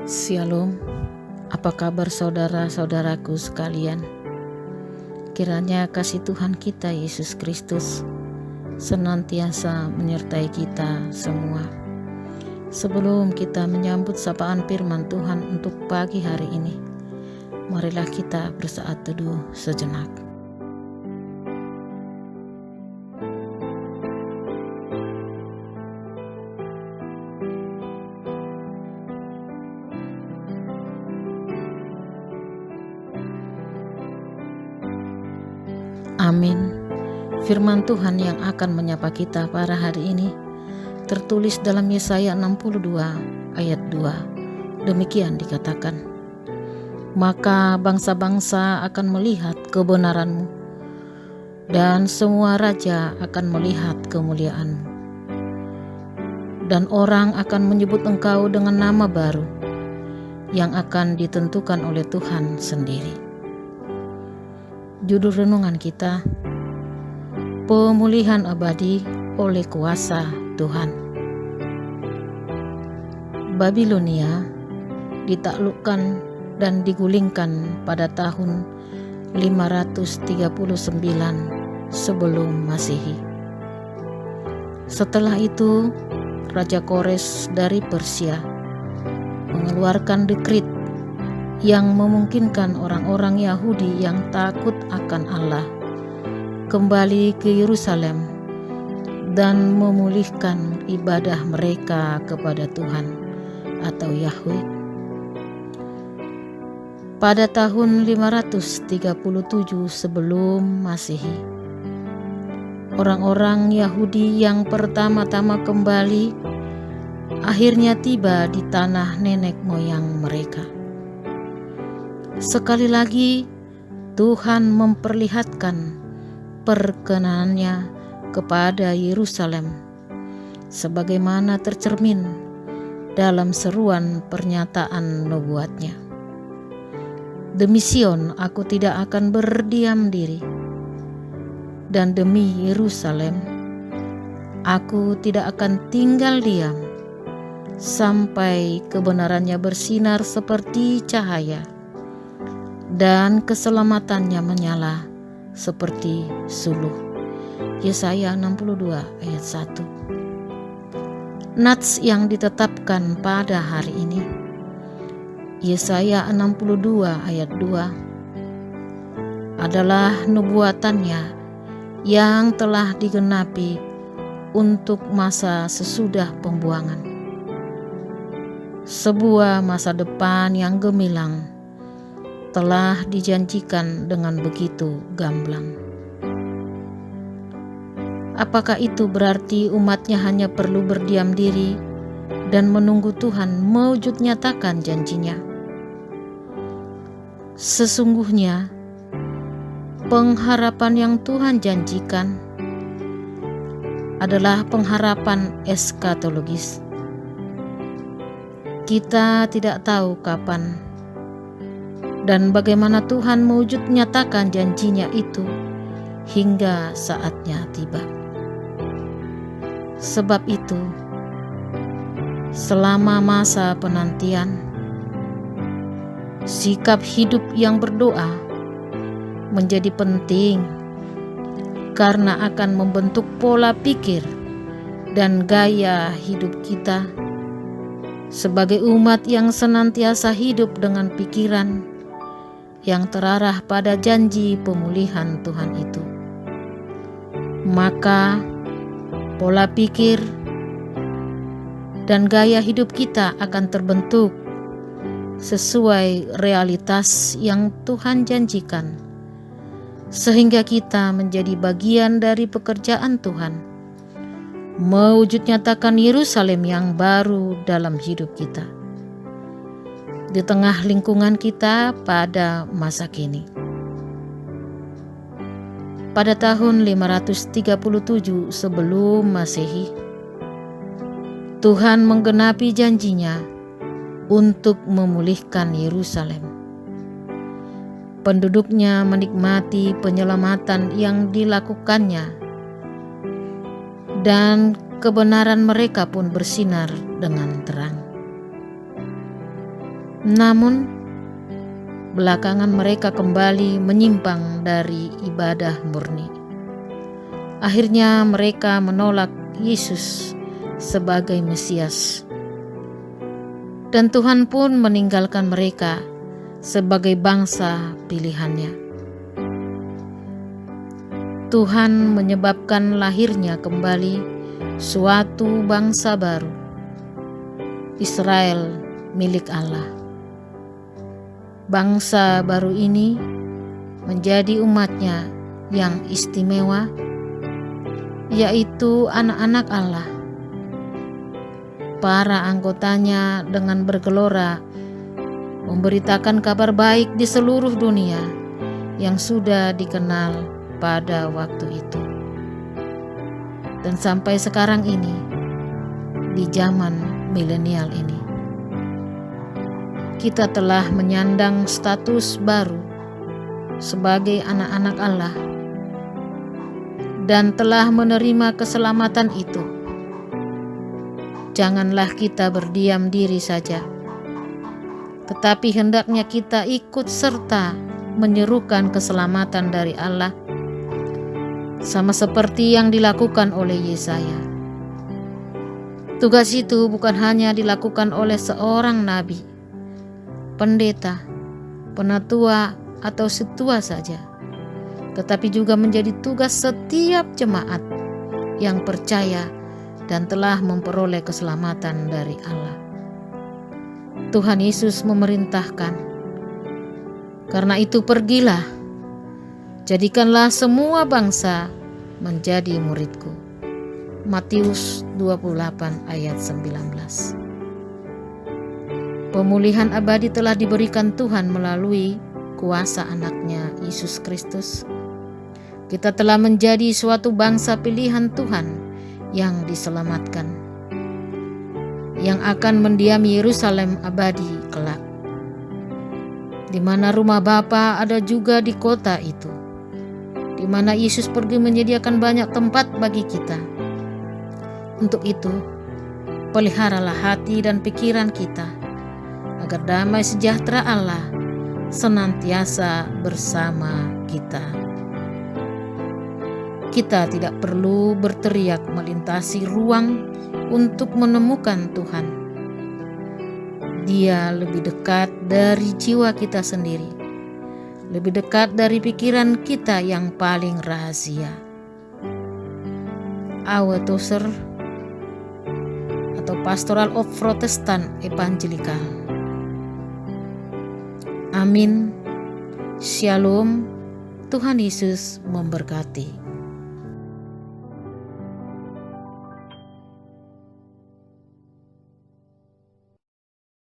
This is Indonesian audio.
Shalom, apa kabar saudara-saudaraku sekalian? Kiranya kasih Tuhan kita Yesus Kristus senantiasa menyertai kita semua. Sebelum kita menyambut sapaan firman Tuhan untuk pagi hari ini, marilah kita bersaat teduh sejenak. Amin. Firman Tuhan yang akan menyapa kita pada hari ini tertulis dalam Yesaya 62 ayat 2. Demikian dikatakan, maka bangsa-bangsa akan melihat kebenaranmu dan semua raja akan melihat kemuliaanmu. Dan orang akan menyebut engkau dengan nama baru yang akan ditentukan oleh Tuhan sendiri. Judul renungan kita, pemulihan abadi oleh kuasa Tuhan. Babilonia ditaklukkan dan digulingkan pada tahun 539 sebelum Masehi. Setelah itu, Raja Kores dari Persia mengeluarkan dekrit yang memungkinkan orang-orang Yahudi yang takut akan Allah kembali ke Yerusalem dan memulihkan ibadah mereka kepada Tuhan atau Yahweh. Pada tahun 537 sebelum Masehi, orang-orang Yahudi yang pertama-tama kembali akhirnya tiba di tanah nenek moyang mereka. Sekali lagi Tuhan memperlihatkan perkenanannya kepada Yerusalem sebagaimana tercermin dalam seruan pernyataan nubuatnya. Demi Sion aku tidak akan berdiam diri, dan demi Yerusalem aku tidak akan tinggal diam sampai kebenarannya bersinar seperti cahaya dan keselamatannya menyala seperti suluh. Yesaya 62 ayat 1. Nats yang ditetapkan pada hari ini, Yesaya 62 ayat 2, adalah nubuatannya yang telah digenapi untuk masa sesudah pembuangan. Sebuah masa depan yang gemilang telah dijanjikan dengan begitu gamblang. Apakah itu berarti umatnya hanya perlu berdiam diri dan menunggu Tuhan mewujud nyatakan janjinya? Sesungguhnya pengharapan yang Tuhan janjikan adalah pengharapan eskatologis. Kita tidak tahu kapan dan bagaimana Tuhan mewujud nyatakan janjinya itu hingga saatnya tiba. Sebab itu, selama masa penantian, sikap hidup yang berdoa menjadi penting karena akan membentuk pola pikir dan gaya hidup kita sebagai umat yang senantiasa hidup dengan pikiran yang terarah pada janji pemulihan Tuhan itu. Maka pola pikir dan gaya hidup kita akan terbentuk sesuai realitas yang Tuhan janjikan, sehingga kita menjadi bagian dari pekerjaan Tuhan mewujud nyatakan Yerusalem yang baru dalam hidup kita di tengah lingkungan kita pada masa kini. Pada tahun 537 sebelum Masehi, Tuhan menggenapi janjinya untuk memulihkan Yerusalem. Penduduknya menikmati penyelamatan yang dilakukannya, dan kebenaran mereka pun bersinar dengan terang. Namun belakangan mereka kembali menyimpang dari ibadah murni. Akhirnya mereka menolak Yesus sebagai Mesias. Dan Tuhan pun meninggalkan mereka sebagai bangsa pilihannya. Tuhan menyebabkan lahirnya kembali suatu bangsa baru, Israel milik Allah. Bangsa baru ini menjadi umatnya yang istimewa, yaitu anak-anak Allah. Para anggotanya dengan bergelora memberitakan kabar baik di seluruh dunia yang sudah dikenal pada waktu itu. Dan sampai sekarang ini, di zaman milenial ini, kita telah menyandang status baru sebagai anak-anak Allah dan telah menerima keselamatan itu. Janganlah kita berdiam diri saja, tetapi hendaknya kita ikut serta menyerukan keselamatan dari Allah, sama seperti yang dilakukan oleh Yesaya. Tugas itu bukan hanya dilakukan oleh seorang nabi, pendeta, penatua, atau setua saja, tetapi juga menjadi tugas setiap jemaat yang percaya dan telah memperoleh keselamatan dari Allah. Tuhan Yesus memerintahkan, "Karena itu pergilah, jadikanlah semua bangsa menjadi muridku." Matius 28 ayat 19. Pemulihan abadi telah diberikan Tuhan melalui kuasa anaknya Yesus Kristus. Kita telah menjadi suatu bangsa pilihan Tuhan yang diselamatkan, yang akan mendiami Yerusalem abadi kelak, di mana rumah Bapa ada juga di kota itu, di mana Yesus pergi menyediakan banyak tempat bagi kita. Untuk itu, peliharalah hati dan pikiran kita, agar damai sejahtera Allah senantiasa bersama kita. Kita tidak perlu berteriak melintasi ruang untuk menemukan Tuhan. Dia lebih dekat dari jiwa kita sendiri, lebih dekat dari pikiran kita yang paling rahasia. Awe Tozer atau Pastoral of Protestant Evangelical. Amin. Shalom. Tuhan Yesus memberkati.